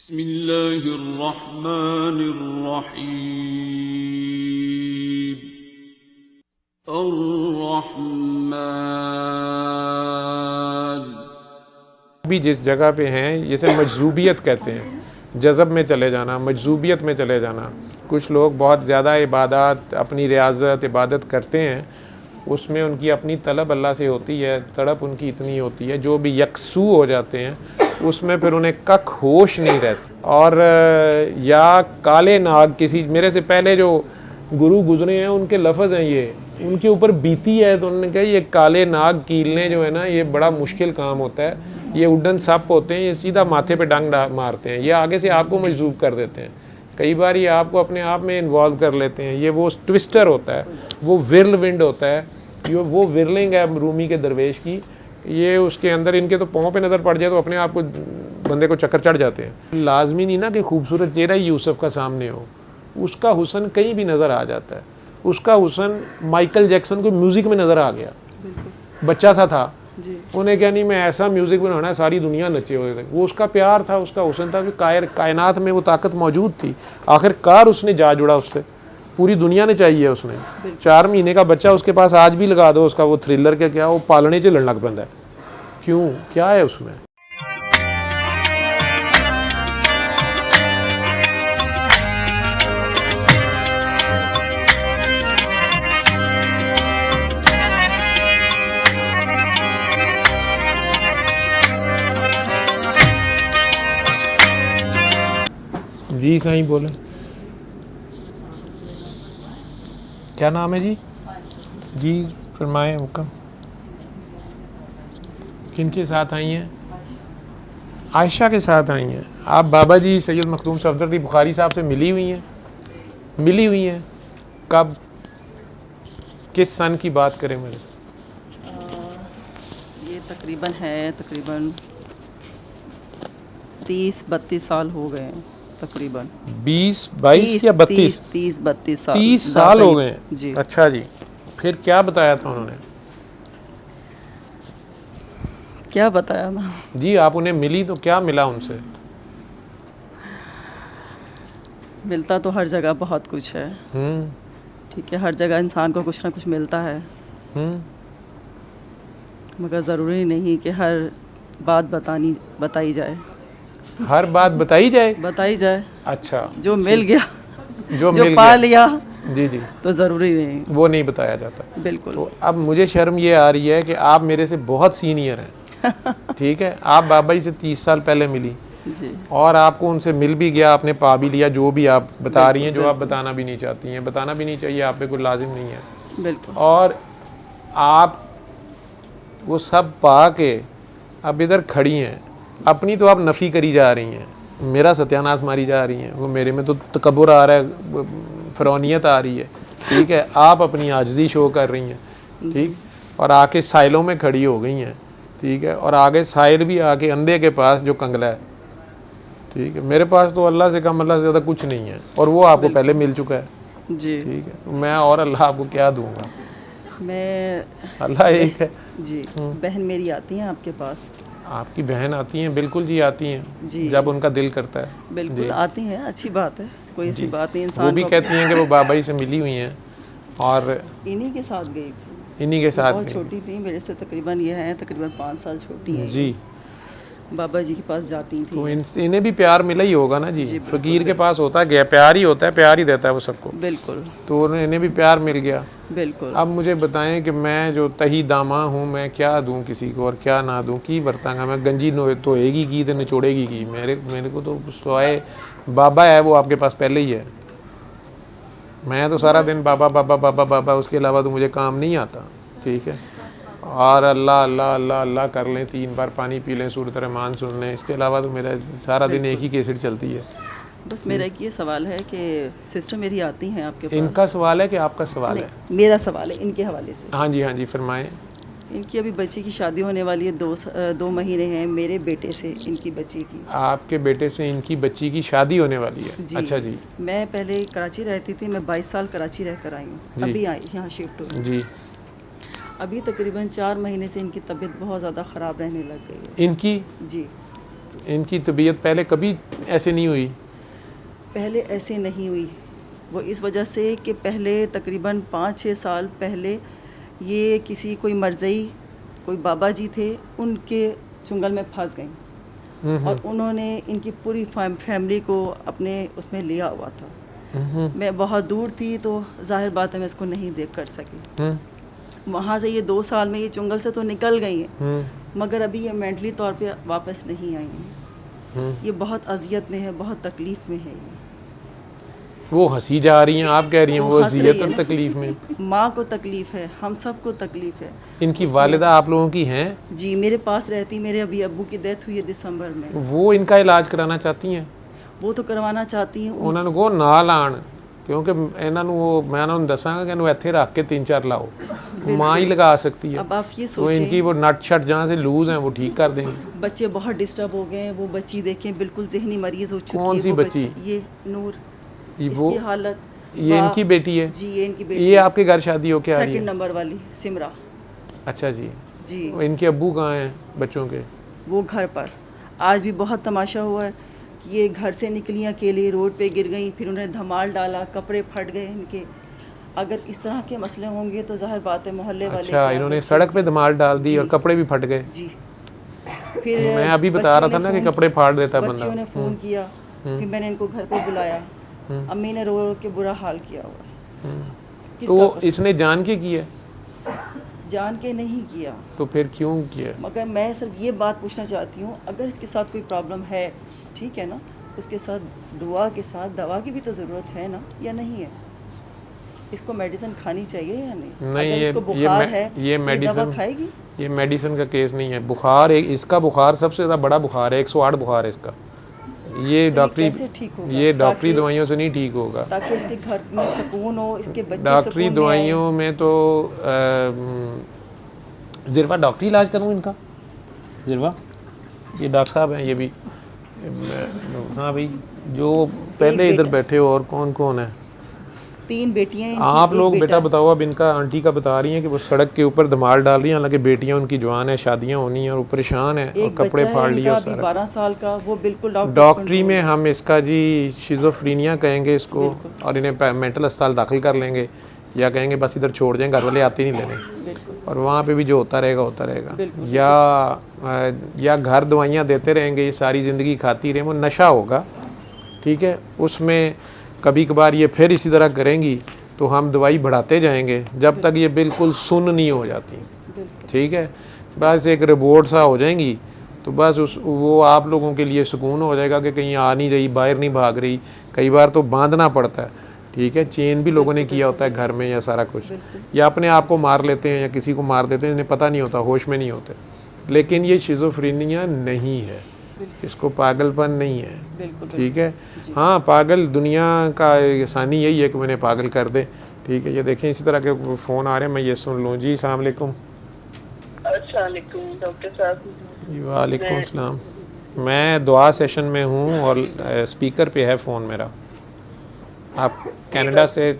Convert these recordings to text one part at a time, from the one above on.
बिस्मिल्लाहिर्रहमानिर्रहीम। अर्रहमान। भी जिस जगह पे हैं इसे मजजूबियत कहते हैं, जज़ब में चले जाना, मजजूबियत में चले जाना। कुछ लोग बहुत ज़्यादा इबादत, अपनी रियाज़त इबादत करते हैं, उसमें उनकी अपनी तलब अल्लाह से होती है, तड़प उनकी इतनी होती है, जो भी यकसू हो जाते हैं उसमें फिर उन्हें कख होश नहीं रहती। और या काले नाग, किसी मेरे से पहले जो गुरु गुजरे हैं उनके लफ्ज़ हैं, ये उनके ऊपर बीती है तो उन्होंने कहा ये काले नाग कीलने जो है ना, ये बड़ा मुश्किल काम होता है। ये उड्डन सप होते हैं, ये सीधा माथे पे डंग मारते हैं, ये आगे से आपको मजबूर कर देते हैं, कई बार ये आपको अपने आप में इन्वॉल्व कर लेते हैं। ये वो ट्विस्टर होता है, वो विरल विंड होता है, ये वो विरलिंग है रूमी के दरवेश की। ये उसके अंदर इनके तो पाँव पे नज़र पड़ जाए तो अपने आप को बंदे को चक्कर चढ़ जाते हैं। लाजमी नहीं ना कि खूबसूरत चेहरा ही यूसुफ का सामने हो, उसका हुस्न कहीं भी नज़र आ जाता है। उसका हुस्न माइकल जैक्सन को म्यूज़िक में नज़र आ गया, बच्चा सा था, उन्हें क्या नहीं मैं ऐसा म्यूज़िक बनाना है सारी दुनिया नचे हुए थे। वो उसका प्यार था, उसका हुस्न था कि कायनात में वो ताकत मौजूद थी। आखिरकार उसने जा जुड़ा उससे, पूरी दुनिया ने चाहिए उसने। 4 महीने का बच्चा उसके पास आज भी लगा दो, उसका वो थ्रिलर के क्या वो पालने च लड़ लग पैंदा है। क्यों, क्या है उसमें? जी साईं बोले, क्या नाम है जी? जी फरमाएं हुक्म। किनके साथ आई हैं? आयशा के साथ आई हैं। आप बाबा जी सैयद मखदूम सफदर अली बुखारी साहब से मिली हुई हैं? मिली हुई हैं कब, किस सन की बात करें मेरे से? ये तकरीबन 30-32 साल हो गए हैं तकरीबन। 20-22 या 32? 30-32 साल। 30 साल हो गए जी। अच्छा जी, फिर क्या बताया था उन्होंने? क्या बताया ना जी, आप उन्हें मिली तो क्या मिला उनसे? मिलता तो हर जगह बहुत कुछ है, ठीक है, हर जगह इंसान को कुछ ना कुछ मिलता है, मगर ज़रूरी नहीं कि हर बात बताई जाए। हर बात बताई जाए? अच्छा, जो मिल गया, जो मिल पा लिया जी जी, तो ज़रूरी नहीं, वो नहीं बताया जाता। बिल्कुल। तो अब मुझे शर्म ये आ रही है कि आप मेरे से बहुत सीनियर हैं ठीक है, आप बाबा जी से 30 साल पहले मिली जी, और आपको उनसे मिल भी गया, आपने पा भी लिया, जो भी आप बता रही हैं, जो आप बताना भी नहीं चाहती हैं, बताना भी नहीं चाहिए, आप पे कोई लाजिम नहीं है, बिल्कुल। और आप वो सब पा के अब इधर खड़ी हैं, अपनी तो आप नफ़ी करी जा रही हैं, मेरा सत्यानाश मारी जा रही हैं। वो मेरे में तो तकब्बुर आ रहा है, फ़रौनियत आ रही है, ठीक है, आप अपनी आजिज़ी शो कर रही हैं, ठीक, और आके साइलों में खड़ी हो गई हैं, ठीक है, और आगे साइल भी आके अंधे के पास जो कंगला है, ठीक है, मेरे पास तो अल्लाह से कम, अल्लाह से ज़्यादा कुछ नहीं है, और वो आपको पहले मिल चुका है जी, ठीक है, तो मैं और अल्लाह आपको क्या दूंगा? मैं अल्लाह एक है जी। बहन मेरी आती हैं आपके पास? आपकी बहन आती हैं? बिल्कुल जी आती हैं जी, जब उनका दिल करता है, बिल्कुल आती हैं, अच्छी बात है, कोई ऐसी बात नहीं। इंसान वो भी कहती हैं कि वो बाबा जी से मिली हुई हैं और इन्हीं के साथ गई थी, इन्हीं के साथ बहुत छोटी थी मेरे से, तकरीबन ये हैं तकरीबन 5 साल छोटी हैं जी, बाबा जी के पास जाती थी। तो इन्हें भी प्यार मिला ही होगा ना जी, फ़कीर के पास होता है प्यार ही होता है, प्यार ही देता है वो सबको, बिल्कुल, तो इन्हें भी प्यार मिल गया, बिल्कुल। अब मुझे बताएं कि मैं जो तही दामा हूँ, मैं क्या दूँ किसी को और क्या ना दूँ, की बरतांगा मैं? गंजी धोएगी की तो निचोड़ेगी की? मेरे को तो स्वाए बाबा है, वो आपके पास पहले ही है, मैं तो सारा दिन बाबा बाबा बाबा बाबा, उसके अलावा तो मुझे काम नहीं आता, ठीक है, और अल्लाह अल्लाह अल्लाह अल्लाह कर लें, 3 बार पानी पी लें, सूरत रहमान सुन लें, इसके अलावा तो मेरा सारा दिन एक ही कैसेट चलती है। बस मेरा एक ये सवाल है कि सिस्टर मेरी आती हैं आपके पास? इनका सवाल है कि आपका सवाल है? मेरा सवाल है इनके हवाले से। हाँ जी फरमाएं। इनकी अभी बच्ची की शादी होने वाली है, 2 महीने हैं, मेरे बेटे से इनकी बच्ची की। आपके बेटे से इनकी बच्ची की शादी होने वाली है? जी। अच्छा जी। मैं पहले कराची रहती थी, मैं 22 साल कराची रह कर आई हूँ, अभी आई यहाँ शिफ्ट हुई जी। अभी तकरीबन 4 महीने से इनकी तबीयत बहुत ज़्यादा ख़राब रहने लग गई है। इनकी? जी। इनकी तबीयत पहले कभी ऐसे नहीं हुई? पहले ऐसे नहीं हुई। वो इस वजह से कि पहले तकरीबन 5-6 साल पहले ये किसी कोई मरज़ई कोई बाबा जी थे, उनके चुंगल में फंस गई और उन्होंने इनकी पूरी फैमिली को अपने उसमें लिया हुआ था। मैं बहुत दूर थी तो जाहिर बात है मैं इसको नहीं देख कर सकी। वहाँ से ये 2 साल में ये चुंगल से तो निकल गई हैं, मगर अभी ये मेंटली तौर पे वापस नहीं आई हैं। ये बहुत अजियत में है, बहुत तकलीफ़ में है। ये वो हंसी जा रही हैं, आप कह रही हैं वो हंस रही अजियत है और ना। तकलीफ में। माँ को तकलीफ़ है, हम सब को तकलीफ़ है। इनकी वालिदा आप लोगों की हैं? जी, मेरे पास रहती। मेरे अभी अब्बू की डेथ हुई है दिसंबर में। वो इनका इलाज कराना चाहती हैं? वो तो करवाना चाहती हैं। ਉਹਨਾਂ ਨੂੰ ਕਹੋ ਨਾ ਲਾਣ, क्योंकि ਇਹਨਾਂ ਨੂੰ ਉਹ मैं ਇਹਨਾਂ ਨੂੰ ਦੱਸਾਂਗਾ कि ਇਹਨੂੰ ਇੱਥੇ ਰੱਖ के 3-4 ਲਾਓ, माँ ही लगा सकती है। अब आप ये तो इनकी सोचें, वो नट शट जहाँ से लूज हैं वो ठीक कर देंगे। बच्चे बहुत डिस्टर्ब हो गए हैं। वो बच्ची देखें बिल्कुल जहनी मरीज हो चुकी है। कौन सी वो बच्ची? ये नूर, वो इसकी हालत। ये इनकी बेटी है? जी, ये इनकी बेटी। ये आपके घर शादी हो क्या आ रही सेकंड है? नंबर वाली सिमरा। अच्छा जी। जी, इनके अब्बू कहाँ हैं बच्चों के? वो घर पर। आज भी बहुत तमाशा हुआ है कि ये घर से निकली अकेले, रोड पे गिर गई, फिर उन्हें धमाल डाला, कपड़े फट गए इनके। अगर इस तरह के मसले होंगे तो जाहिर बात है मोहल्ले वाले अच्छा, इन्होंने सड़क पे धमाल डाल दी और कपड़े भी फट गए। जी। फिर मैं अभी बता रहा था ना कि कपड़े फाड़ देता बंदा। बच्चियों ने फ़ोन किया, फिर मैंने इनको घर पे बुलाया। अम्मी ने रो रो के बुरा हाल किया हुआ है। तो इसने जान के किया? जान के नहीं किया। तो फिर क्यों किया? मगर मैं सिर्फ ये बात पूछना चाहती हूँ, अगर इसके साथ कोई प्रॉब्लम है, ठीक है ना, उसके साथ दुआ के साथ दवा की भी तो ज़रूरत है ना, या नहीं है? इसको मेडिसिन खानी चाहिए या नहीं? नहीं, अगर इसको बुखार है ये दवा मेडिसिन खाएगी? ये मेडिसिन का केस नहीं है। बुखार इसका बुखार सबसे ज़्यादा बड़ा बुखार है, 108 बुखार है इसका। ये डॉक्टरी कैसे ठीक होगा? ये डॉक्टरी दवाइयों से नहीं ठीक होगा। ताकि इसके घर में सुकून हो, इसके बच्चे डॉक्टरी सुकून में दवाइयों में तो ज़िरवा डॉक्टरी इलाज करूँ इनका? ज़िरवा ये डॉक्टर साहब हैं ये भी। हाँ भाई, जो पहले इधर बैठे हो और कौन कौन है? 3 बेटियां हैं इनकी, आप एक लोग बेटा बेटा। बताओ। अब इनका आंटी का बता रही हैं कि वो सड़क के ऊपर धमाल डाल रही हैं, हालांकि बेटियां उनकी जवान है, शादियां होनी हैं और वो परेशान है और एक कपड़े बच्चा फाड़ है लिए इनका और अभी सारा। 12 साल का, वो बिल्कुल डॉक्टरी में हम इसका जी शिज़ोफ्रीनिया कहेंगे इसको, और इन्हें मेंटल अस्पताल दाखिल कर लेंगे या कहेंगे बस इधर छोड़ जाएं, घर वाले आते नहीं लेने, और वहाँ पे भी जो होता रहेगा होता रहेगा। या घर दवाइयाँ देते रहेंगे, ये सारी ज़िंदगी खाती रहे, वो नशा होगा, ठीक है। उसमें कभी कभार ये फिर इसी तरह करेंगी तो हम दवाई बढ़ाते जाएंगे जब तक ये बिल्कुल सुन्न नहीं हो जाती, ठीक है। बस एक रिपोर्ट सा हो जाएंगी तो बस वो आप लोगों के लिए सुकून हो जाएगा कि कहीं आ नहीं रही, बाहर नहीं भाग रही। कई बार तो बांधना पड़ता है, ठीक है, चेन भी लोगों ने किया होता है घर में या सारा कुछ, या अपने आप को मार लेते हैं या किसी को मार देते हैं, इन्हें पता नहीं होता, होश में नहीं होते। लेकिन ये शिज़ोफ्रेनिया नहीं है, इसको पागलपन नहीं है, ठीक है। हाँ, पागल दुनिया का आसानी यही है कि मैंने पागल कर दे, ठीक है। ये देखें इसी तरह के फ़ोन आ रहे हैं, मैं ये सुन लूँ। जी अस्सलाम वालेकुम। अस्सलाम वालेकुम डॉक्टर साहब। जी वालेकुम अस्सलाम। मैं दुआ सेशन में हूँ और स्पीकर पे है फ़ोन मेरा। आप कनाडा से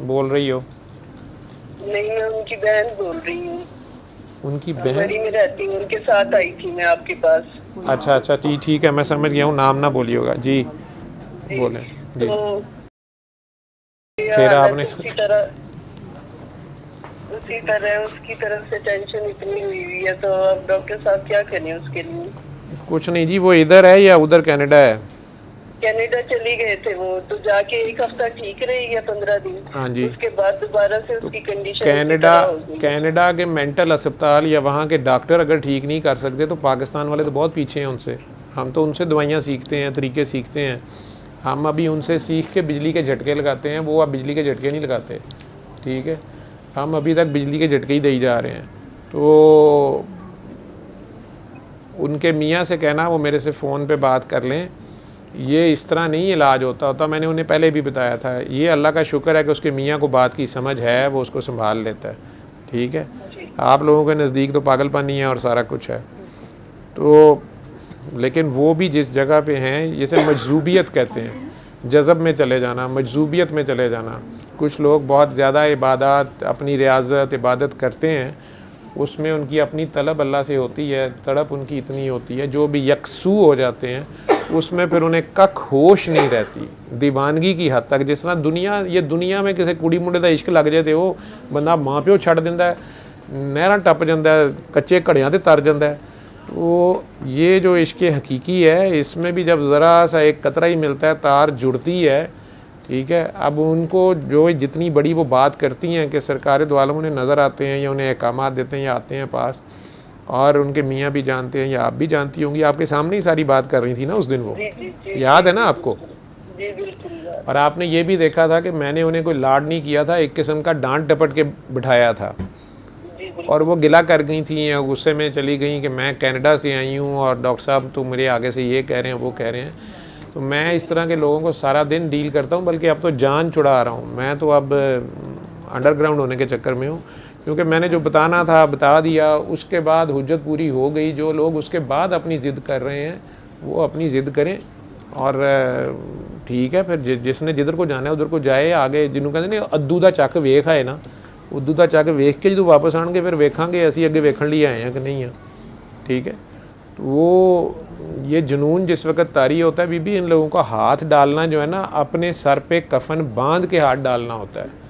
बोल रही हो? नहीं, मैं उनकी बहन बोल रही हूँ। उनकी बड़ी बहन? में रहती हूँ, उनके साथ आई थी मैं आपके पास। अच्छा अच्छा, ठीक है, मैं समझ गया हूँ, नाम ना बोलिएगा जी, बोलें जी। तो फिर आपने उसी तरह उसकी तरफ से टेंशन इतनी हुई है, तो अब डॉक्टर साहब क्या करें उसके लिए? कुछ नहीं जी, वो इधर है या उधर कनाडा है? कनाडा चली गए थे वो, तो जाके 1 हफ्ता ठीक रही है, 15 दिन। हाँ जी। उसके बाद दोबारा से उसकी कंडीशन कनाडा के मेंटल अस्पताल या वहाँ के डॉक्टर अगर ठीक नहीं कर सकते तो पाकिस्तान वाले तो बहुत पीछे हैं उनसे। हम तो उनसे दवाइयाँ सीखते हैं, तरीके सीखते हैं। हम अभी उनसे सीख के बिजली के झटके लगाते हैं, वो अब बिजली के झटके नहीं लगाते, ठीक है। हम अभी तक बिजली के झटके ही दे जा रहे हैं। तो उनके मियाँ से कहना वो मेरे से फ़ोन पे बात कर लें, ये इस तरह नहीं इलाज होता। मैंने उन्हें पहले भी बताया था। ये अल्लाह का शुक्र है कि उसके मियाँ को बात की समझ है, वो उसको संभाल लेता है, ठीक है। आप लोगों के नज़दीक तो पागलपन ही है और सारा कुछ है। तो लेकिन वो भी जिस जगह पे हैं, जैसे मजजूबियत कहते हैं, जज़ब में चले जाना, मजजूबियत में चले जाना। कुछ लोग बहुत ज़्यादा इबादत, अपनी रियाज़त इबादत करते हैं, उसमें उनकी अपनी तलब अल्लाह से होती है, तड़प उनकी इतनी होती है, जो भी यकसू हो जाते हैं उसमें फिर उन्हें कख होश नहीं रहती, दीवानगी की हद तक। जिस तरह दुनिया में किसी कुड़ी मुंडे का इश्क लग जाए तो वो बंदा माँ प्यो छड़ दिंदा है, नहरां टप जाता है, कच्चे घड़ियां ते तर जाता है। तो ये जो इश्क हकीकी है, इसमें भी जब ज़रा सा एक कतरा ही मिलता है तार जुड़ती है, ठीक है। अब उनको जो जितनी बड़ी वो बात करती हैं कि सरकारी दो आलम उन्हें नज़र आते हैं या उन्हें अहकामात देते हैं या आते हैं पास, और उनके मियाँ भी जानते हैं या आप भी जानती होंगी, आपके सामने ही सारी बात कर रही थी ना उस दिन वो, याद है ना आपको? जी बिल्कुल। और आपने ये भी देखा था कि मैंने उन्हें कोई लाड नहीं किया था, एक किस्म का डांट डपट के बिठाया था, और वो गिला कर गई थी या गुस्से में चली गई कि मैं कनाडा से आई हूँ और डॉक्टर साहब तो मेरे आगे से ये कह रहे हैं वो कह रहे हैं। तो मैं इस तरह के लोगों को सारा दिन डील करता हूँ, बल्कि अब तो जान छुड़ा रहा हूँ। मैं तो अब अंडरग्राउंड होने के चक्कर में हूँ, क्योंकि मैंने जो बताना था बता दिया, उसके बाद हुज्जत पूरी हो गई। जो लोग उसके बाद अपनी ज़िद कर रहे हैं वो अपनी ज़िद करें, और ठीक है, फिर जिसने जिधर को जाना है उधर को जाए। आगे जिन्होंने कहते हैं अद्दू दा चक वेख आए ना, उद्दू दा चक वेख के जो वापस आएंगे फिर वेखांगे असी अगे वेखण लिए आए हैं कि नहीं है, ठीक है। तो वो ये जुनून जिस वक्त तारी होता है बीबी, इन लोगों का हाथ डालना जो है ना, अपने सर पे कफन बांध के हाथ डालना होता है।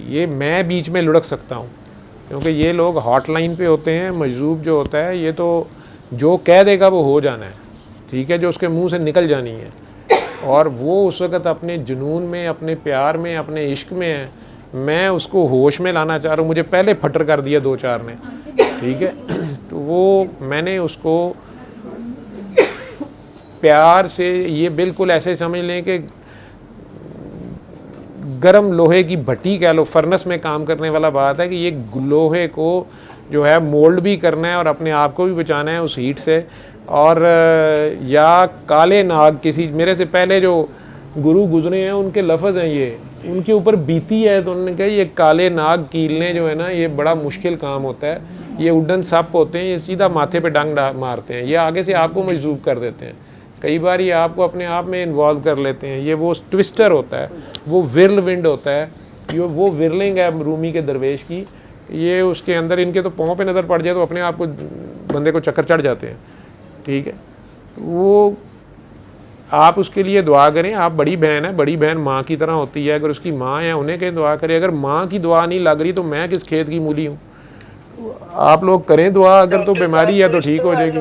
ये मैं बीच में लुढ़क सकता हूँ, क्योंकि ये लोग हॉटलाइन पे होते हैं। मजजूब जो होता है ये तो जो कह देगा वो हो जाना है, ठीक है, जो उसके मुंह से निकल जानी है। और वो उस वक़्त अपने जुनून में, अपने प्यार में, अपने इश्क में है। मैं उसको होश में लाना चाह रहा हूँ, मुझे पहले फटर कर दिया 2-4 ने, ठीक है। तो वो मैंने उसको प्यार से, ये बिल्कुल ऐसे समझ लें कि गरम लोहे की भट्टी कह लो, फर्नेस में काम करने वाला बात है कि ये लोहे को जो है मोल्ड भी करना है और अपने आप को भी बचाना है उस हीट से। और या काले नाग, किसी मेरे से पहले जो गुरु गुजरे हैं उनके लफ्ज़ हैं ये, उनके ऊपर बीती है, तो उन्होंने कहा ये काले नाग कीलने जो है ना, ये बड़ा मुश्किल काम होता है। ये उड्डन सप होते हैं, ये सीधा माथे पे डंग मारते हैं, ये आगे से आपको मजबूर कर देते हैं। कई बार ये आपको अपने आप में इन्वॉल्व कर लेते हैं। ये वो ट्विस्टर होता है, वो विरल विंड होता है, ये वो विरलिंग है रूमी के दरवेश की। ये उसके अंदर इनके तो पाँव पे नज़र पड़ जाए तो अपने आप को बंदे को चक्कर चढ़ जाते हैं, ठीक है। वो आप उसके लिए दुआ करें। आप बड़ी बहन है, बड़ी बहन माँ की तरह होती है। अगर उसकी माँ है उन्हें कहीं दुआ करें। अगर माँ की दुआ नहीं लग रही तो मैं किस खेत की मूली हूँ। आप लोग करें दुआ, अगर तो बीमारी है तो ठीक हो जाएगी।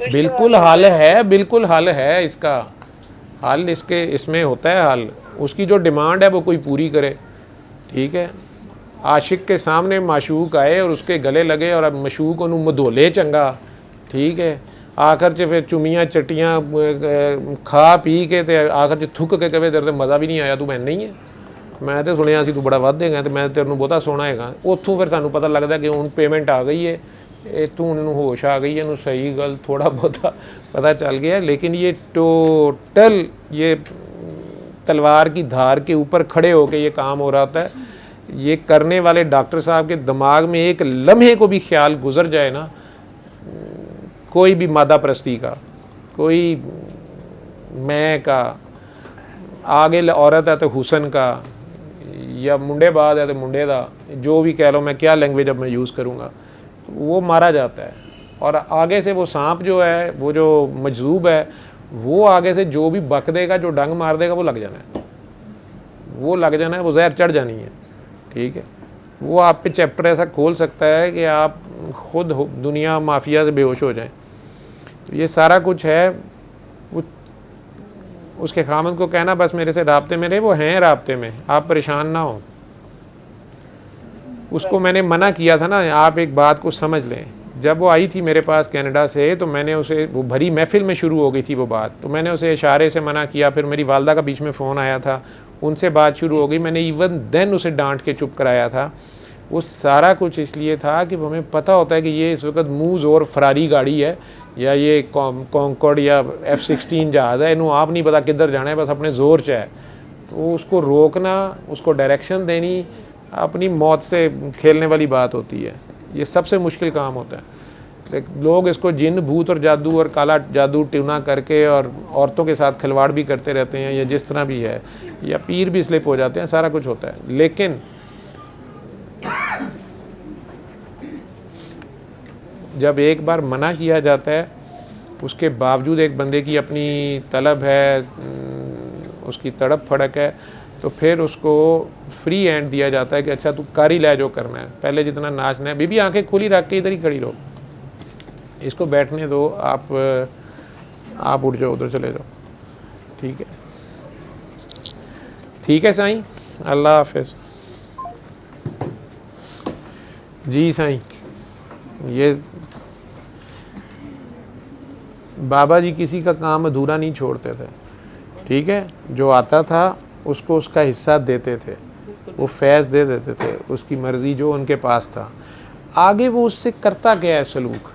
बिल्कुल हल है, बिल्कुल हल है इसका। हल इसमें होता है हल। उसकी जो डिमांड है वो कोई पूरी करे, ठीक है। आशिक के सामने माशूक आए और उसके गले लगे और अब मशूक उन्होंने मधोले चंगा, ठीक है। आखिर च फिर चुमियाँ चटियाँ खा पी के ते आखिर च थुक के कवे तेरे ते मज़ा भी नहीं आया, तू मैं नहीं है, मैं तो सुनिया सी तू बड़ा वध देगा तो मैं तेरे बहुता सोहना है। उत्थों फिर सानू पता लगता कि हुण पेमेंट आ गई है, इतों उन्होंने होश आ गई है, इन्हों सही गल थोड़ा बहुता पता चल गया। लेकिन ये टोटल ये तलवार की धार के ऊपर खड़े होकर ये काम हो रहा होता है। ये करने वाले डॉक्टर साहब के दिमाग में एक लम्हे को भी ख्याल गुजर जाए ना, कोई भी मादा प्रस्ती का, कोई मैं का, आगे औरत है तो हुसन का, या मुंडेबाज है तो मुंडे का, जो भी कह लो, मैं क्या लैंग्वेज अब मैं यूज़ करूँगा, वो मारा जाता है। और आगे से वो सांप जो है, वो जो मजजूब है, वो आगे से जो भी बक देगा, जो डंग मार देगा, वो लग जाना है, वो लग जाना है, वो जहर चढ़ जानी है, ठीक है। वो आप पे चैप्टर ऐसा खोल सकता है कि आप खुद दुनिया माफिया से बेहोश हो जाएं। तो ये सारा कुछ है। वो उसके खामन को कहना बस मेरे से राब्ते में रहे, वो हैं राब्ते में, आप परेशान ना हो। उसको मैंने मना किया था ना, आप एक बात को समझ लें। जब वो आई थी मेरे पास कनाडा से, तो मैंने उसे, वो भरी महफिल में शुरू हो गई थी वो बात, तो मैंने उसे इशारे से मना किया। फिर मेरी वालदा का बीच में फ़ोन आया था, उनसे बात शुरू हो गई। मैंने इवन देन उसे डांट के चुप कराया था। वो सारा कुछ इसलिए था कि हमें पता होता है कि ये इस वक्त मूज़ और फरारी गाड़ी है, या ये कॉन्कॉर्ड या F-16 जहाज़ है, इन्हों आप नहीं पता किधर जाना है, बस अपने ज़ोर च है। तो उसको रोकना, उसको डायरेक्शन देनी, अपनी मौत से खेलने वाली बात होती है। ये सबसे मुश्किल काम होता है। लेकिन लोग इसको जिन, भूत और जादू और काला जादू ट्यूना करके और औरतों के साथ खिलवाड़ भी करते रहते हैं, या जिस तरह भी है, या पीर भी स्लिप हो जाते हैं, सारा कुछ होता है। लेकिन जब एक बार मना किया जाता है उसके बावजूद एक बंदे की अपनी तलब है, उसकी तड़प फड़क है, तो फिर उसको फ्री हैंड दिया जाता है कि अच्छा तू कर ही ले जो करना है, पहले जितना नाचना है। बीबी आंखें खुली रख के इधर ही खड़ी रहो, इसको बैठने दो, आप उठ जाओ, उधर चले जाओ। ठीक है, ठीक है साईं, अल्लाह हाफिज़। जी साईं, ये बाबा जी किसी का काम अधूरा नहीं छोड़ते थे। ठीक है, जो आता था उसको उसका हिस्सा देते थे, वो फैज़ दे देते थे, उसकी मर्ज़ी जो उनके पास था। आगे वो उससे करता क्या है सलूक,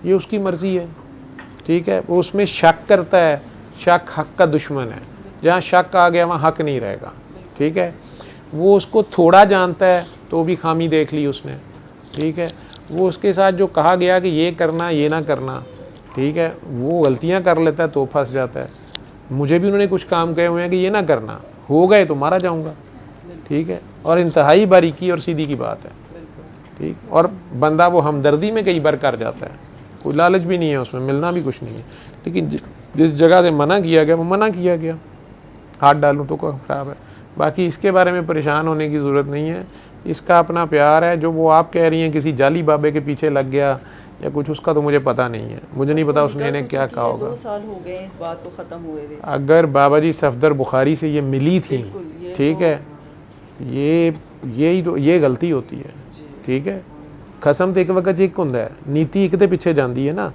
ये उसकी मर्ज़ी है। ठीक है, वो उसमें शक करता है, शक हक़ का दुश्मन है, जहाँ शक आ गया वहाँ हक़ नहीं रहेगा। ठीक है, वो उसको थोड़ा जानता है तो भी खामी देख ली उसने। ठीक है, वो उसके साथ जो कहा गया कि ये करना ये ना करना, ठीक है, वो गलतियाँ कर लेता है तो फंस जाता है। मुझे भी उन्होंने कुछ काम कहे हुए हैं कि ये ना करना, हो गए तो मारा जाऊँगा। ठीक है, और इंतहाई बारीकी और सीधी की बात है। ठीक, और बंदा वो हमदर्दी में कई बार कर जाता है, कोई लालच भी नहीं है उसमें, मिलना भी कुछ नहीं है, लेकिन जिस जगह से मना किया गया वो मना किया गया, हाथ डालूँ तो ख़राब है। बाकी इसके बारे में परेशान होने की ज़रूरत नहीं है, इसका अपना प्यार है। जो वो आप कह रही हैं किसी जाली बाबे के पीछे लग गया या कुछ, उसका तो मुझे पता नहीं है, मुझे नहीं पता उसने इन्हें क्या कहा होगा। 2 साल हो गए इस बात को ख़त्म हुए हुए। अगर बाबा जी सफदर बुखारी से ये मिली थी, ठीक है, ये गलती होती है। ठीक है, खसम तो एक वक्त एक होंदा है, नीति एक दे पीछे जाती है ना,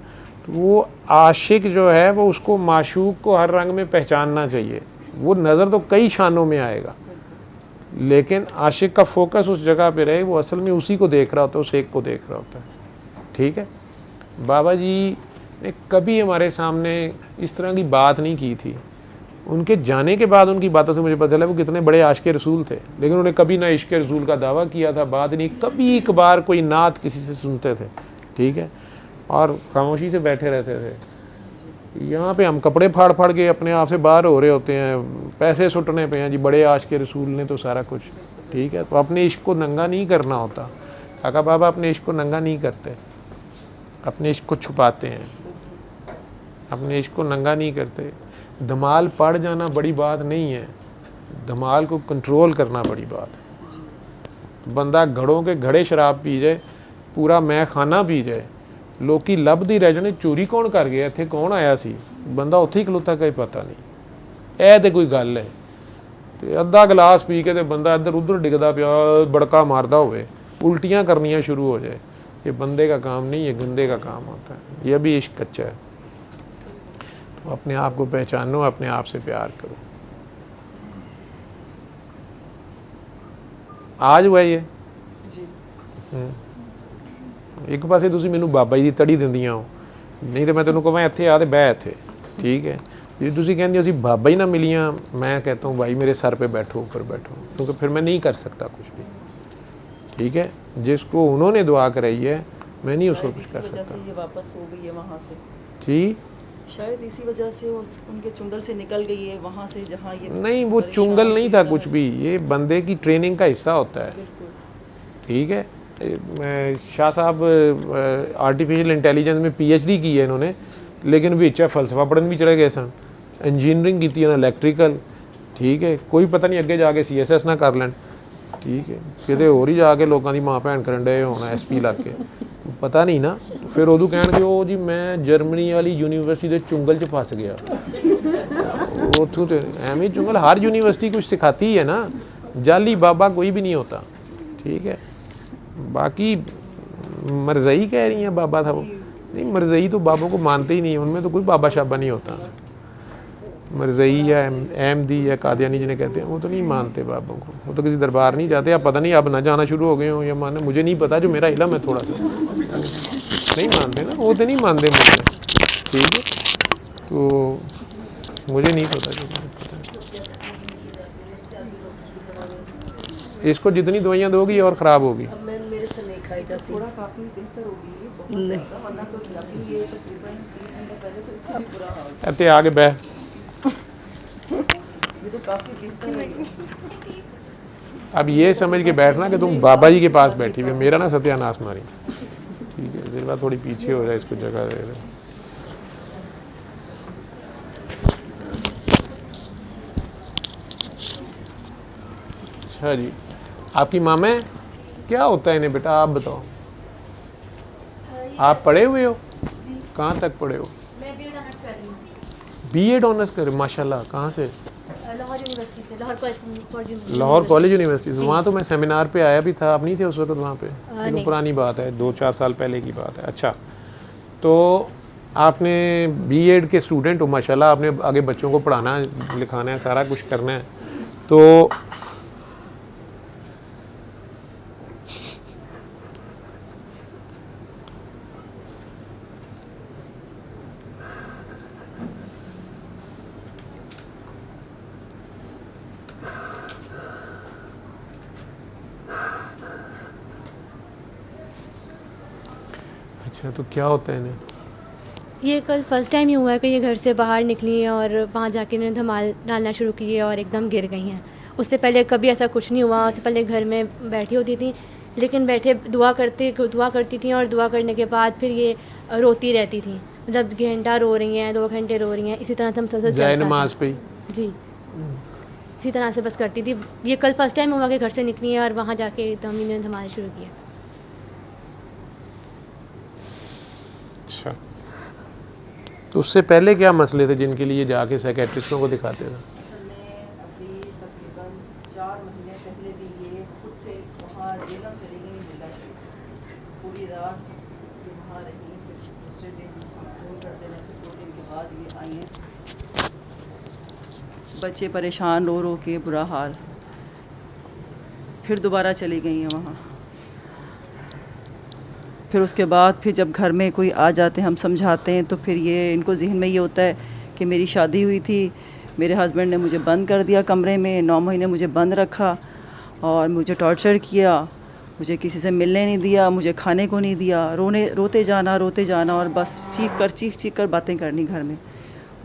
तो वो आशिक जो है वो उसको माशूक को हर रंग में पहचानना चाहिए। वो नज़र तो कई शानों में आएगा, लेकिन आशिक का फोकस उस जगह पे रहे, वो असल में उसी को देख रहा होता है, उस एक को देख रहा होता है। ठीक है, बाबा जी ने कभी हमारे सामने इस तरह की बात नहीं की थी। उनके जाने के बाद उनकी बातों से मुझे पता चला वो कितने बड़े आशिक रसूल थे, लेकिन उन्होंने कभी ना इश्क रसूल का दावा किया था, बात नहीं, कभी एक बार कोई नात किसी से सुनते थे। ठीक है, और खामोशी से बैठे रहते थे। यहाँ पे हम कपड़े फाड़ फाड़ के अपने आप से बाहर हो रहे होते हैं, पैसे सुटने पे हैं जी, बड़े आशिक रसूल ने तो सारा कुछ। ठीक है, तो अपने इश्क को नंगा नहीं करना होता। काका बाबा अपने इश्क को नंगा नहीं करते, अपने इश्क को छुपाते हैं, अपने इश्क को नंगा नहीं करते। धमाल पड़ जाना बड़ी बात नहीं है, धमाल को कंट्रोल करना बड़ी बात है। बंदा घड़ों के घड़े शराब पी जाए, पूरा मैं खाना पी जाए, लोकी लभदी रह जाने चोरी कौन कर गया, इत्थे कौन आया सी, बंदा उत्थे ही खलोता कहीं पता नहीं। यह तो कोई गल है, तो अद्धा गिलास पी के तो बंदा इधर उधर डिगदा पिया, बड़का मारदा होवे, उल्टियाँ करनियाँ शुरू हो जाए, ये बंदे का काम नहीं, ये गंदे का काम होता है। यह भी इश्क कच्चा है। तो अपने आप को पहचानो, अपने आप से प्यार करो। आज हुआ ये एक पासे तुसीं मैनूं बाबा जी की तड़ी दिंदियां हो, नहीं तो मैं तेनों कहां इत्थे आ ते बह इत्थे। ठीक है, जे तुसीं कहंदे हो असीं बाबा ही ना मिलियां, मैं कहता हूँ भाई मेरे सर पे बैठो, ऊपर बैठो, क्योंकि फिर मैं नहीं कर सकता कुछ भी। ठीक है, जिसको उन्होंने दुआ कराई है मैं नहीं उसको कुछ कर सकता। ये वापस हो गई है वहाँ से जी, शायद इसी वजह से उनके चुंगल से निकल गई है वहाँ से, जहाँ ये नहीं वो चुंगल नहीं था कुछ भी, ये बंदे की ट्रेनिंग का हिस्सा होता है। ठीक है, शाह साहब आर्टिफिशियल इंटेलिजेंस में PhD की है इन्होंने, लेकिन विच फलसफा पढ़न भी चले गए सन, इंजीनियरिंग की थी ना इलैक्ट्रिकल। ठीक है, कोई पता नहीं अगे जाके CSS ना कर लैन। ठीक है, किते होर ही जाके लोगों की माँ भैन करन डे होना SP लग के, पता नहीं ना। फिर उदू कहणगे ओ जी मैं जर्मनी वाली यूनीवर्सिटी के चुंगल च फस गया, उतों तो एवं चुंगल, हर यूनीवर्सिटी कुछ सिखाती ही है ना, जाली बाबा कोई भी नहीं होता। ठीक है, बाकी मरज़ई कह रही हैं बाबा था वो, नहीं मरज़ई तो बाबों को मानते ही नहीं, उनमें तो कोई बाबा शाबा नहीं होता। मरज़ई या अहमदी या कादियानी जिन्हें कहते हैं, वो तो नहीं मानते बाबों को, वो तो किसी दरबार नहीं जाते। आप पता नहीं अब ना जाना शुरू हो गए हो या माने, मुझे नहीं पता, जो मेरा इल्म है थोड़ा सा नहीं मानते ना, वो तो नहीं मानते मुझे। ठीक है, तो मुझे नहीं पता, जो पता इसको जितनी दवाइयाँ दोगी और ख़राब होगी। मेरे से नहीं खाई जाती, थोड़ा काफ़ी बेहतर होगी नहीं, वरना तो अभी ये तकरीबन 3 घंटे पहले तो इससे भी बुरा हाल, कहते आगे बह, ये तो काफ़ी बेहतर है। अब ये समझ के बैठना कि तुम बाबा जी के पास बैठी हुई, मेरा ना सत्यानाश मारी। ठीक है, जिस बार थोड़ी पीछे हो जाए, इसको जगह दे दे। अच्छा जी, आपकी मामा है? क्या होता है इन्हें बेटा, आप बताओ। आप पढ़े हुए हो? कहाँ तक पढ़े हो? मैं बीएड ऑनर्स कर रही हूँ। बीएड ऑनर्स कर रहे, माशाल्लाह। कहाँ से? लाहौर यूनिवर्सिटी से, Lahore college. Lahore college university से। वहाँ तो मैं सेमिनार पे आया भी था, आप नहीं थे उस वक्त वहाँ पे? नहीं। तो पुरानी बात है, 2-4 साल पहले की बात है। अच्छा, तो आपने बीएड के स्टूडेंट हो माशाल्लाह, आपने आगे बच्चों को पढ़ाना लिखाना है, सारा कुछ करना है। तो अच्छा, तो क्या होता है इन्हें? ये कल फर्स्ट टाइम ही हुआ है कि ये घर से बाहर निकली हैं और वहाँ जाके इन्होंने धमाल डालना शुरू किए और एकदम गिर गई हैं। उससे पहले कभी ऐसा कुछ नहीं हुआ। उससे पहले घर में बैठी होती थी, लेकिन बैठे दुआ करती थी और दुआ करने के बाद फिर ये रोती रहती थी। मतलब घंटा रो रही हैं, 2 घंटे रो रही हैं, इसी तरह से हम सब जाए नमाज पे जी, इसी तरह से बस करती थी। ये कल फर्स्ट टाइम हुआ कि घर से निकली है और वहाँ जाके एकदम इन्होंने धमाल शुरू किया। अच्छा, तो उससे पहले क्या मसले थे जिनके लिए जाके साइकेट्रिस्टों को दिखाते थे? असल में अभी तकरीबन 4 महीने पहले भी ये खुद से वहाँ जेलम चली गई, जिला पूरी रात ये वहाँ रही। फिर दूसरे दिन फोन करते रहे, फिर 2 दिन के बाद ये आई हैं। बच्चे परेशान, रो रो के बुरा हाल। फिर दोबारा चली गई हैं वहाँ। फिर उसके बाद फिर जब घर में कोई आ जाते हैं, हम समझाते हैं, तो फिर ये इनको ज़हन में ये होता है कि मेरी शादी हुई थी, मेरे हस्बैंड ने मुझे बंद कर दिया कमरे में, 9 महीने मुझे बंद रखा और मुझे टॉर्चर किया, मुझे किसी से मिलने नहीं दिया, मुझे खाने को नहीं दिया। रोते जाना और बस चीख कर बातें करनी घर में,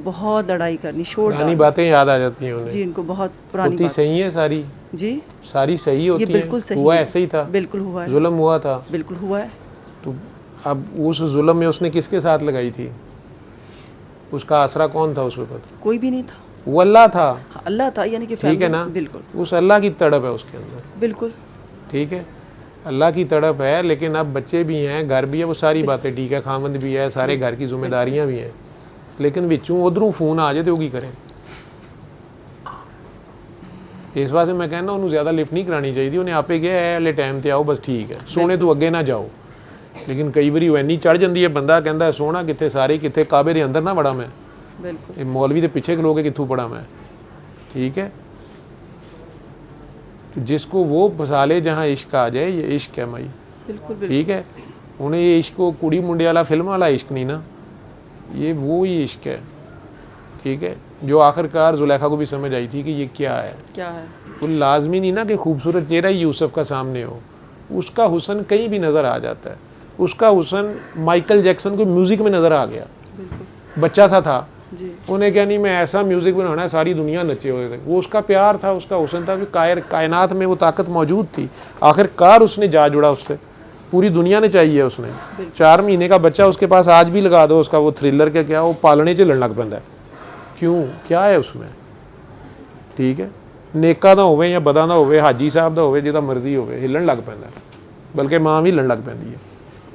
बहुत लड़ाई करनी, शोर पुरानी बातें याद आ जाती हैं उन्हें। जी, इनको बहुत पुरानी होती बात। सही है सारी? जी, सारी सही होती ये बिल्कुल है? सही हुआ है। ऐसे ही था? बिल्कुल हुआ है, जुल्म हुआ था? बिल्कुल हुआ है। तो अब उस जुल्म में उसने किसके साथ लगाई थी? उसका आसरा कौन था उस वक्त? कोई भी नहीं था, वो अल्लाह था। अल्लाह था, यानी कि ठीक है ना? बिल्कुल, उस अल्लाह की तड़प है उसके अंदर। बिल्कुल ठीक है, अल्लाह की तड़प है, लेकिन अब बच्चे भी हैं, घर भी है, वो सारी बातें ठीक है, खामंद भी है, सारे घर की जिम्मेदारियां भी हैं, लेकिन विचों उधरों फोन आ जाए तो की करें। इस वास्ते मैं कहना उन्होंने ज़्यादा लिफ्ट नहीं करानी चाहिए, उन्हें आपे गया है हले टाइम ते आओ बस ठीक है, सोने तो अगे ना जाओ। लेकिन कई बारी वो इन्नी चढ़ जाती है, बंदा कहता सोना कितने सारे कितने काबे के अंदर ना बड़ा मैं, बिल्कुल मौलवी के पीछे खलो के कितों पड़ा मैं। ठीक है, तो जिसको वो फसा ले जहाँ इश्क आ जाए, ये इश्क है माई। बिल्कुल ठीक है, उन्हें ये इश्क को कुड़ी मुंडे वाला फिल्म वाला इश्क नहीं ना, ये वो ही इश्क है। ठीक है, जो आखिरकार जुलेखा को भी समझ आई थी कि ये क्या है। वो लाजमी नहीं ना कि खूबसूरत चेहरा ही यूसुफ का सामने हो, उसका हुस्न कहीं भी नज़र आ जाता है। उसका हुस्न माइकल जैक्सन को म्यूज़िक में नज़र आ गया, बच्चा सा था जी। उन्हें क्या नहीं मैं ऐसा म्यूज़िक बनाना है सारी दुनिया नचे हुए थे। वो उसका प्यार था, उसका हुस्न था, कायनात में वो ताकत मौजूद थी। आखिरकार उसने जा जुड़ा उससे, पूरी दुनिया ने चाहिए उसने। 4 महीने का बच्चा उसके पास आज भी लगा दो, उसका वो थ्रिलर क्या क्या वो पालने च लड़न लग पैंदा है। क्यों, क्या है उसमें? ठीक है, नेका दा होवे या बदा दा होवे, हाजी साहब दा होवे, जिहदा मर्जी होवे, हिलन लग पैंदा है, बल्कि मां भी हिलन लग पैंदी है।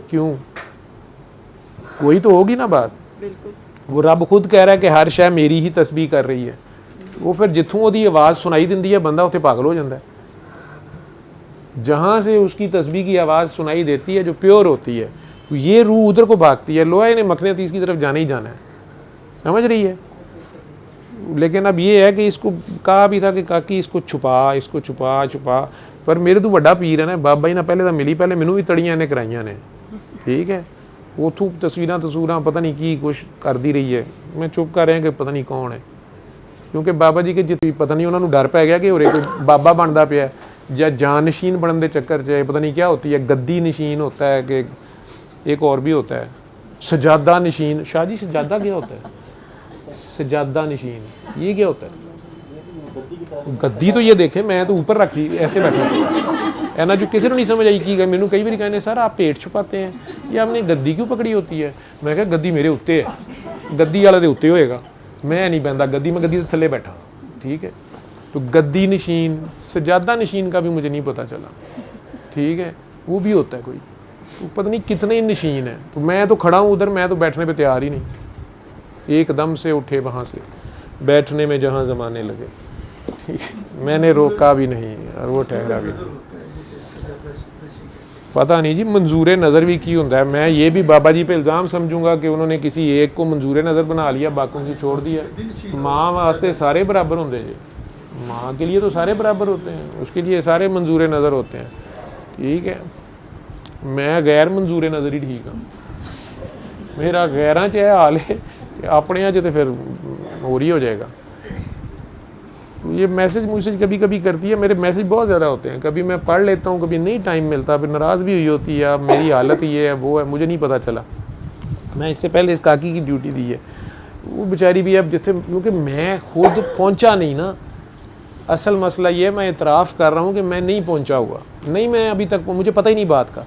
क्यों? कोई तो होगी ना बात। बिल्कुल, वो रब खुद कह रहा है कि हर शय मेरी ही तस्बीह कर रही है। वो फिर जिथों ओदी आवाज़ सुनाई दिंदी है, बंदा उत्थे पागल हो जाता है। जहाँ से उसकी तस्बीह की आवाज़ सुनाई देती है, जो प्योर होती है, ये रूह उधर को भागती है। लोहा ने मखनियातीस की तरफ जाना ही जाना है, समझ रही है। लेकिन अब ये है कि इसको कहा भी था कि काकी इसको छुपा, पर मेरे तो बड़ा पीर है ना बाबा जी ना, पहले तो मिली, पहले मैनू भी तड़ियाँ ने कराइया ने। ठीक है, उतों तस्वीर पता नहीं की कुछ करती रही है, मैं चुप कर रहा कि पता नहीं कौन है, क्योंकि बाबा जी के जितनी पता नहीं उन्होंने डर पै गया कि होरे कोई बाबा बनता पिया या जानशीन बनने के चक्कर च पता नहीं क्या होती है, गद्दी नशीन होता है कि एक और भी होता है सजादा नशीन। शाह जी सजादा क्या होता है? सजादा नशीन ये क्या होता है? गद्दी तो ये देखे, मैं तो ऊपर रखी ऐसे बैठा है ना, जो किसी को नहीं समझ आई की गई। मैनू कई बार कहने सर आप पेट छुपाते हैं या आपने गद्दी क्यों पकड़ी होती है? मैं कहा गद्दी मेरे उत्ते है, गद्दी वाले दे उत्ते होएगा, मैं नहीं बहता गद्दी, मैं गद्दी के थले बैठा। ठीक है, तो गद्दी नशीन, सजादा नशीन का भी मुझे नहीं पता चला, ठीक है, वो भी होता है कोई, तो पता नहीं कितने नशीन है। तो मैं तो खड़ा हूँ उधर, मैं तो बैठने पे तैयार ही नहीं, एकदम से उठे वहाँ से, बैठने में जहाँ जमाने लगे, ठीक है, मैंने रोका भी नहीं और वो ठहरा भी नहीं। पता नहीं जी मंजूर नज़र भी की होता है। मैं ये भी बाबा जी पे इल्ज़ाम समझूंगा कि उन्होंने किसी एक को मंजूर नज़र बना लिया, बाकियों को छोड़ दिया। माँ वास्ते सारे बराबर होंगे जी, माँ के लिए तो सारे बराबर होते हैं, उसके लिए सारे मंजूर नज़र होते हैं, ठीक है। मैं गैर मंजूर नज़र ही ठीक हाँ, मेरा गैरां च है हाल है, अपने च तो फिर हो रही हो जाएगा। ये मैसेज कभी कभी करती है, मेरे मैसेज बहुत ज़्यादा होते हैं, कभी मैं पढ़ लेता हूँ, कभी नहीं टाइम मिलता, फिर नाराज़ भी हुई होती है, अब मेरी हालत ये है वो है, मुझे नहीं पता चला। मैं इससे पहले इस काकी की ड्यूटी दी है, वो बेचारी भी अब जितने, क्योंकि मैं खुद पहुँचा नहीं ना, असल मसला ये है, मैं इतराफ़ कर रहा हूँ कि मैं नहीं पहुँचा हुआ, नहीं मैं अभी तक, मुझे पता ही नहीं बात का,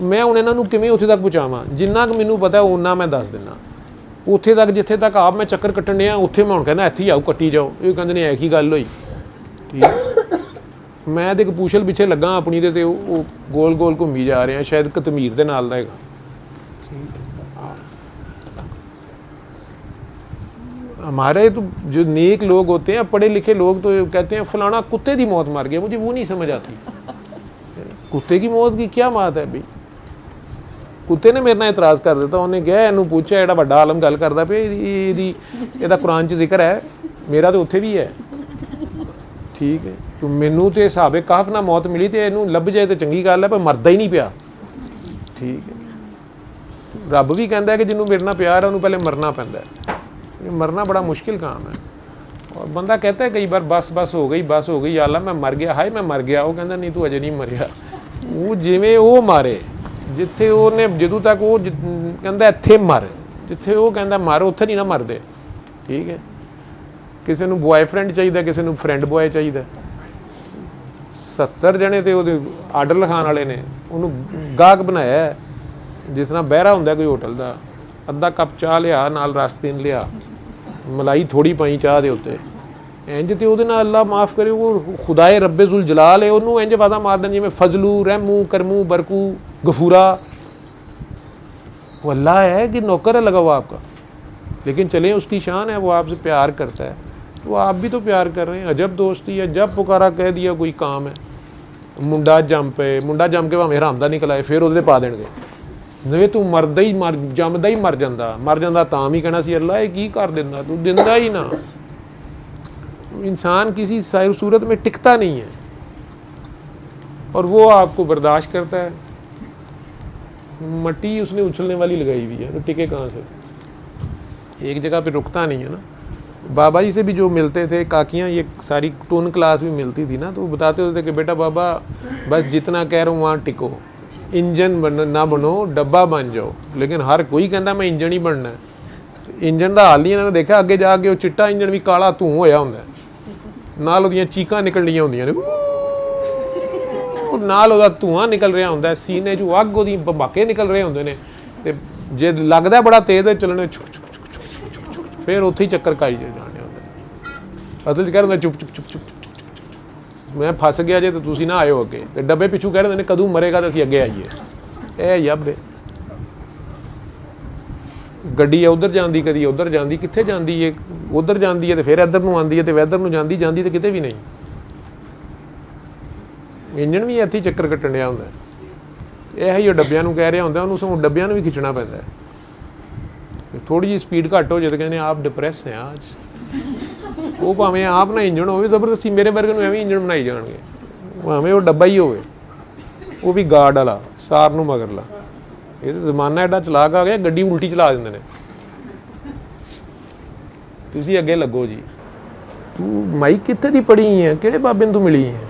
मैं उन्होंने किमें उत्थे तक पहुँचावां, जिन्ना कि मैनू पता है उन्ना मैं दस दिना, उत्थे तक जिथे तक आप मैं चक्कर कट्टन दिया उत्थे मैं हुण कहना इत्थे ही आओ कट्टी जाओ, ये कहंदे ने एक ही गल होई, ठीक। मैं तो एक पूछल पिछे लगा अपनी ते वो गोल गोल घूमी जा रहे हैं, शायद कतमीर दे नाल दा हैगा। हमारे तो जो नेक लोग होते हैं, पढ़े लिखे लोग, तो कहते हैं फलाना कुत्ते की मौत मर गया, मुझे वो नहीं समझ आती, कुत्ते की मौत की क्या बात है भाई। कुत्ते ने मेरे नाल इतराज़ कर दिता, उन्हें कहा इनू पूछा एड़ा वड्डा आलम गल करदा पे इहदा कुरान च जिक्र है, मेरा तो उत्थे भी है, ठीक है। तो मैनू तो हिसाबे कहफ ना मौत मिली, तो इनू लभ जाए तो चंगी गल है, पर मरदा ही नहीं पिया, ठीक है। रब भी कहता है कि जिन्होंने मेरे नाल प्यार है उन्होंने पहले मरना पैंदा है, मरना बड़ा मुश्किल काम है। और बंदा कहता है कई बार बस हो गई अल्लाह मैं मर गया, हाय मैं मर गया, वो कहता नहीं तू अजे नहीं मरिया, वो जिमें वो मारे जिथे ਉਹਨੇ ਜਦੋਂ तक वो कहता ਇੱਥੇ मर, जिथे वो कहता मर उत्थे नहीं ना मरदे, ठीक है। किसी ਨੂੰ बॉयफ्रेंड चाहिए, किसी ਨੂੰ फ्रेंड बॉय चाहिए, 70 जने तो वो आर्डर लिखाण वाले ने उन्होंने गाहक बनाया, जिस तरह बहरा होंदा कोई होटल का, अद्धा कप चाह लिया नाल रस तीन लिया, मलाई थोड़ी पाई चाह के उत्ते, इंज तो वो अल्लाह माफ़ करे वो खुदाए रब्बे जुल जलाल है, उन्होंने इंज वादा मार दें जिमें फजलू रहमू करमू बरकू गफूरा, वो अल्लाह है कि नौकर है लगा हुआ आपका, लेकिन चलें उसकी शान है, वो आपसे प्यार करता है, तो आप भी तो प्यार कर रहे हैं। अजब दोस्ती है, जब पुकारा कह दिया कोई काम है, मुंडा जम के भावें हरामदा निकल आए, फिर वो पा देंगे नहीं तू मरदा ही जमदा ही मर जाता तां भी कहना सी अल्लाह ये की कर देंदा, तू दिंदा ही ना। इंसान किसी सूरत में टिकता नहीं है, और वो आपको बर्दाश्त करता है। मट्टी उसने उछलने वाली लगाई हुई है, तो टिके कहाँ से, एक जगह पे रुकता नहीं है ना। बाबा जी से भी जो मिलते थे काकियाँ, ये सारी टोन क्लास भी मिलती थी ना, तो वो बताते होते थे कि बेटा बाबा बस जितना कह रहा हूँ वहाँ टिको, इंजन ना बनो डब्बा बन जाओ, लेकिन हर कोई कहता मैं इंजन ही बनना है। इंजन का हाल नहीं इन्होंने देखा, अगे जाके वो चिट्टा इंजन भी काला धूं होया होंदा, नाल उहदियां चीकां निकलनियां होंदियां ने, नाल उहदा धुआं निकल रहा होंदा, सीने चों अग उहदी भबाके निकल रहे होंदे ने, ते जे लगदा बड़ा तेज़ चलने फिर उत्थे ही चक्कर खाई जाने होंदे। असल च कह रहे चुप चुप चुप चुप मैं फस गया जे तो तुसीं ना आयो अगे, ते डब्बे पिछू कह रहे कदों मरेगा तो असीं अगे आईए। ए यब गड्डी उधर जाती कदी उधर जाती, कित्थे जाती है, उधर जाती है तो फिर इधर नूं आती है, तो इधर नूं जाती तो किते भी नहीं। इंजन भी इत्थे चक्कर कट्टन दिया होंदा, यह ही डब्बियां नूं कह रहा होंदा, उन्होंने सगों डब्बियां नूं भी खिंचना पैंदा है। थोड़ी जी स्पीड घट हो जाए तो कहने आप डिप्रैस हैं आज, वो भावें आप ना इंजन हो जबरदस्ती मेरे वर्ग नूं एवें इंजन बनाई जाएंगे, भावें वो डब्बा ही होवे, वो भी गार्ड वाला सार नूं मगरला। ये तो जमाना एडा चलाक आ गया, गड्डी उल्टी चला देंदे ने। तुसीं अगे लगो जी, तू माई कित्थे दी पढ़ी है, किहड़े बाबे नूं तू मिली है?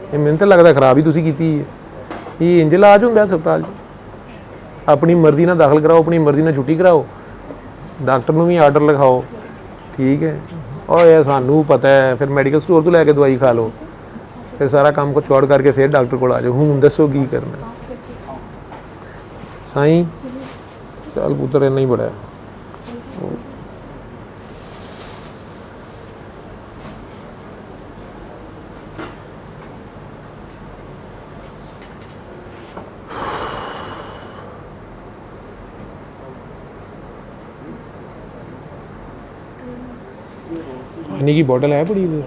ये मैनूं तां लगदा खराब ही तुसीं कीती है। ये इंज इलाज हुंदा हस्पताल अपनी मर्जी नाल दाखल कराओ, अपनी मर्जी नाल छुट्टी कराओ, डॉक्टर नूं भी आर्डर लिखाओ, ठीक है। और यह सानू पता है, फिर मैडिकल स्टोर तो लैके दवाई खा लो, फिर सारा काम को छोड़ करके फिर डॉक्टर को आ जाओ, हूँ दसो की करना। साईं चल पुत्र इन्ना ही बड़ा है, पानी की बोतल है पड़ी इधर?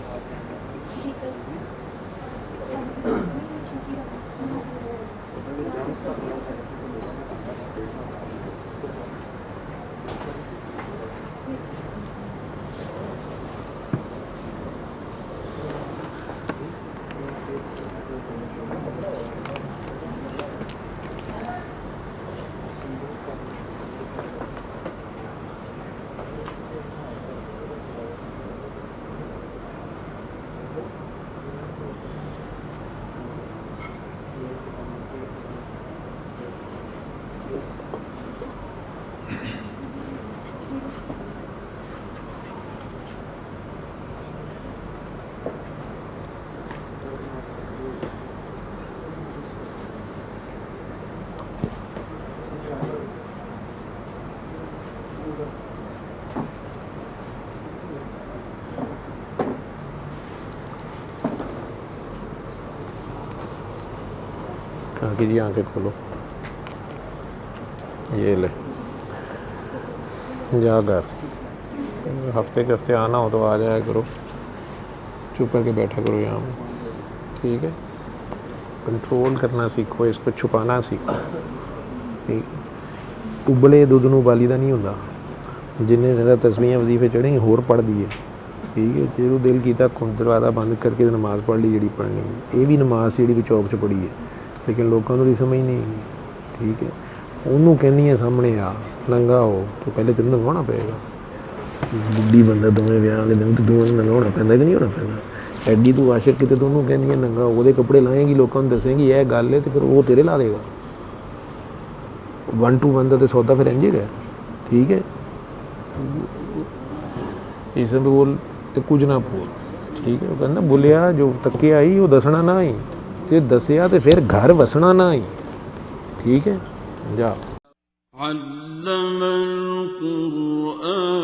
आगे जी आंखें खोलो, ये ले जा घर, हफ्ते के हफ्ते आना हो तो आ जाया करो, चुप करके बैठा करो यहाँ में, ठीक है। कंट्रोल करना सीखो, इसको छुपाना सीखो, ठीक। उबले दुध नूं उबाली दा नहीं हुंदा, जिन्हें ज़्यादा तस्वीरें वजीफे चढ़े होर पढ़ दिए, ठीक है। जो दिल किया दरवाज़ा बंद करके नमाज़ पढ़ ली जी पढ़नी, ये भी नमाज जी चौक च पढ़ी है, लेकिन लोगों को समझ नहीं आई, ठीक है। उन्होंने कहनी है सामने आ नंगा हो तो पहले तेन नंगाना पेगा, बुढ़ी बंदा दोवें ब्याह के दिन तो दोवें नंगाना पैंदा कि नहीं होना पैंदा। एडी तू आशिक कितने दोनों कहनी है नंगा, वो कपड़े लाएगी, लोगों को दसेंगी यह गल है, तो फिर वो तेरे ला देगा। 1 to 1 का तो सौदा फिर इंज है, ठीक है। इस बोल तो कुछ ना बोल, ठीक है। वो कहना बोलिया जो तके आई वो दसना ना आई, जे दसिया तो फिर घर वसना ना आई, ठीक है। जा अल्लमल कुरआन